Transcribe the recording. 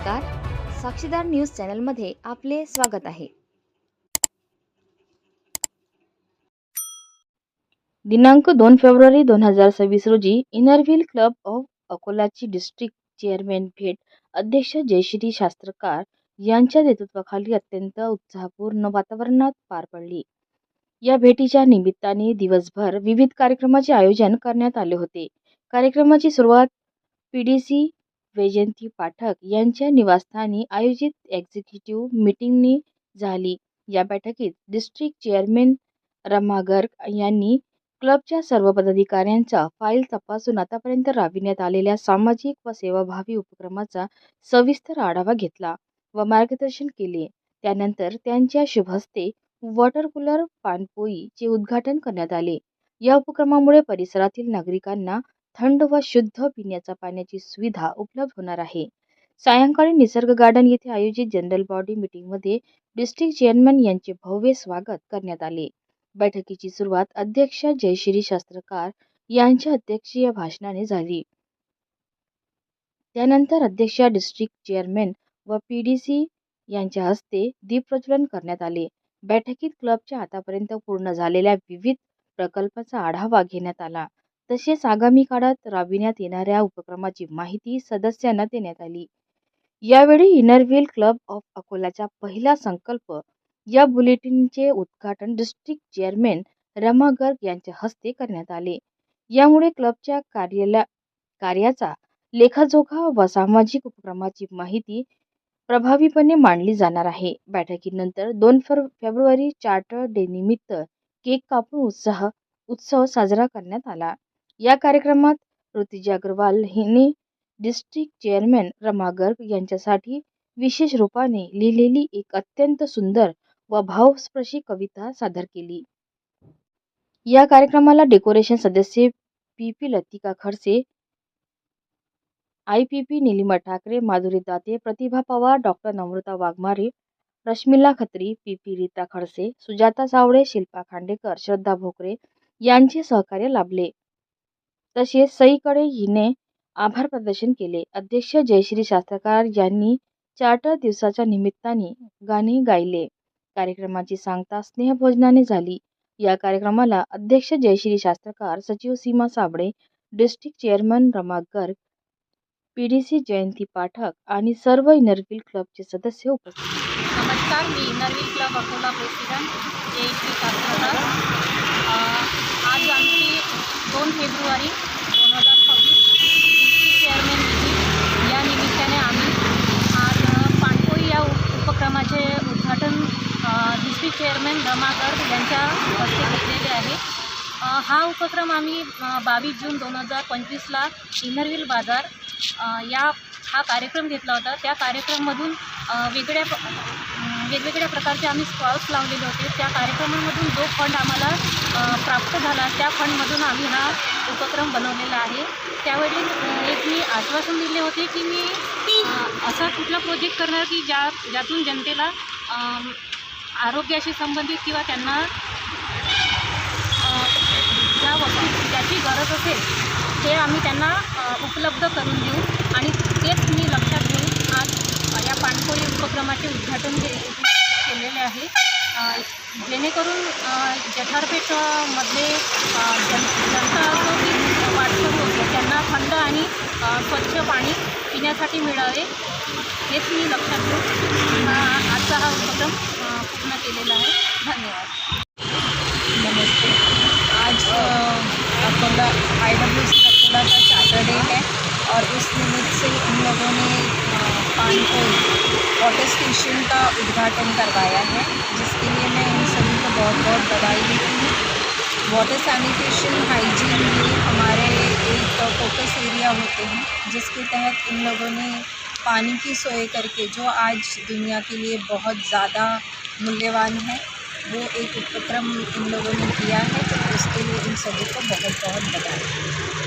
नमस्कार. साक्षीदार न्यूज चॅनलमध्ये आपले स्वागत आहे. दिनांक 2 फेब्रुवारी 2026 रोजी इनरव्हील क्लब ऑफ अकोलाची डिस्ट्रिक्ट चेअरमॅन भेट अध्यक्ष जयश्री शास्त्रकार यांच्या नेतृत्वाखाली अत्यंत उत्साहपूर्ण वातावरणात पार पडली. या भेटीच्या निमित्ताने दिवसभर विविध कार्यक्रमाचे आयोजन करण्यात आले होते. कार्यक्रमाची सुरुवात पीडीसी वैजयंती पाठक यांच्या निवासस्थानी आयोजित एक्झिक्युटिव्ह मीटिंगनी झाली. या बैठकीत डिस्ट्रिक्ट चेअरमॅन रमा गर्ग यांनी क्लबच्या सर्व पदाधिकाऱ्यांचा फाईल तपासून आतापर्यंत राबविण्यात आलेल्या सामाजिक व सेवाभावी उपक्रमाचा सविस्तर आढावा घेतला व मार्गदर्शन केले. त्यानंतर त्यांच्या शुभ हस्ते वॉटर कूलर पाणपोई चे उद्घाटन करण्यात आले. या उपक्रमामुळे परिसरातील नागरिकांना थंड व शुद्ध पिण्याच्या पाण्याची सुविधा उपलब्ध होणार आहे. सायंकाळी निसर्ग गार्डन येथे आयोजित जनरल बॉडी मीटिंगमध्ये डिस्ट्रिक्ट चेअरमन यांचे भव्य स्वागत करण्यात आले. बैठकीची सुरुवात अध्यक्ष जयश्री शास्त्रकार यांच्या अध्यक्षीय भाषणाने झाली. त्यानंतर अध्यक्ष डिस्ट्रिक्ट चेअरमन व पीडीसी यांच्या हस्ते दीप प्रज्वलन करण्यात आले. बैठकीत क्लबच्या आतापर्यंत पूर्ण झालेल्या विविध प्रकल्पाचा आढावा घेण्यात आला. तसेच आगामी काळात राबविण्यात येणाऱ्या उपक्रमाची माहिती सदस्यांना देण्यात आली. यावेळी इनरव्हील क्लब ऑफ अकोलाचा पहिला संकल्प या बुलेटिनचे उद्घाटन डिस्ट्रिक्ट चेअरमॅन रमा गर्ग यांच्या हस्ते करण्यात आले. यामुळे क्लबच्या कार्याचा लेखाजोखा व सामाजिक उपक्रमाची माहिती प्रभावीपणे मांडली जाणार आहे. बैठकीनंतर 2 फेब्रुवारी चार्टर डे निमित्त केक कापून उत्सव साजरा करण्यात आला. या कार्यक्रमात ऋतिजा अग्रवाल हिने डिस्ट्रिक्ट चेअरमॅन रमा गर्ग यांच्यासाठी विशेष रूपाने लिहिलेली एक अत्यंत सुंदर व भावस्पर्शी कविता सादर केली. या कार्यक्रमाला डेकोरेशन सदस्य पी लतिका खडसे, IPP निलिमा ठाकरे, माधुरी दाते, प्रतिभा पवार, डॉ नम्रता वाघमारे, रश्मिला खत्री, PP रीता खडसे, सुजाता सावळे, शिल्पा खांडेकर, श्रद्धा भोकरे यांचे सहकार्य लाभले. तसेच सईकडे हिने आभार प्रदर्शन केले. अध्यक्ष जयश्री शास्त्रकार यांनी चार्टर दिवसाच्या निमित्ताने गाणे गायले. कार्यक्रमाची सांगता स्नेहभोजनाने झाली. या कार्यक्रमाला अध्यक्ष जयश्री शास्त्रकार, सचिव Seema Sable, district chairman Rama Garg, PDC Jayanti Pathak आणि सर्व इनरव्हील क्लबचे सदस्य उपस्थित होते. नमस्कार, मी Inner Wheel club Akola president Jayashree Shastrakar. आज आमची 2 फेब्रुवारी 2026 डिस्ट्रिक्ट चेअरमॅन मीटिंग या निमित्ताने आम्ही आज पाणपोई या उपक्रमाचे उद्घाटन डिस्ट्रिक्ट चेअरमॅन रमा गर्ग यांच्या हस्ते घेतलेले आहे. हा उपक्रम आम्ही 22 जून 2025ला इनरव्हील बाजार हा कार्यक्रम घेतला होता. त्या कार्यक्रमामधून वेगवेगळ्या प्रकारचे आम्ही स्टॉल्स लावलेले होते. त्या कार्यक्रमामधून जो फंड आम्हाला प्राप्त झाला त्या फंडमधून आम्ही हा उपक्रम बनवलेला आहे. त्यावेळी एक मी आश्वासन दिले होते की मी असा कुठला प्रोजेक्ट करणार की ज्यातून जनतेला आरोग्याशी संबंधित किंवा त्यांना ज्या वस्तू त्याची गरज असेल ते आम्ही त्यांना उपलब्ध करून देऊ आणि तेच मी लक्षात घेऊन आज या पाणपोई उपक्रमाचे उद्घाटन केलेले आहे. जेणेकरून जठारपेठमधले जनता असो की वाटसरू असो त्यांना थंड आणि स्वच्छ पाणी पिण्यासाठी मिळावे हेच मी लक्षात घेऊन आजचा हा उपक्रम पूर्ण केलेला आहे. धन्यवाद. नमस्ते. आज अकोला IWC अकोला का चार्टर डे है और उस निमित्त से उन लोगों ने पानपोई वाटर स्टेशन का उद्घाटन करवाया है, जिसके लिए मैं इन सभी को बहुत बहुत बधाई देती हूँ. वाटर सैनिटेशन हाइजीन ये हमारे एक फोकस एरिया होते हैं, जिसके तहत इन लोगों ने पानी की सोए करके जो आज दुनिया के लिए बहुत ज़्यादा मूल्यवान है वो एक उपक्रम इन लोगों ने किया है. तो उसके लिए इन सभी को बहुत बहुत बधाई.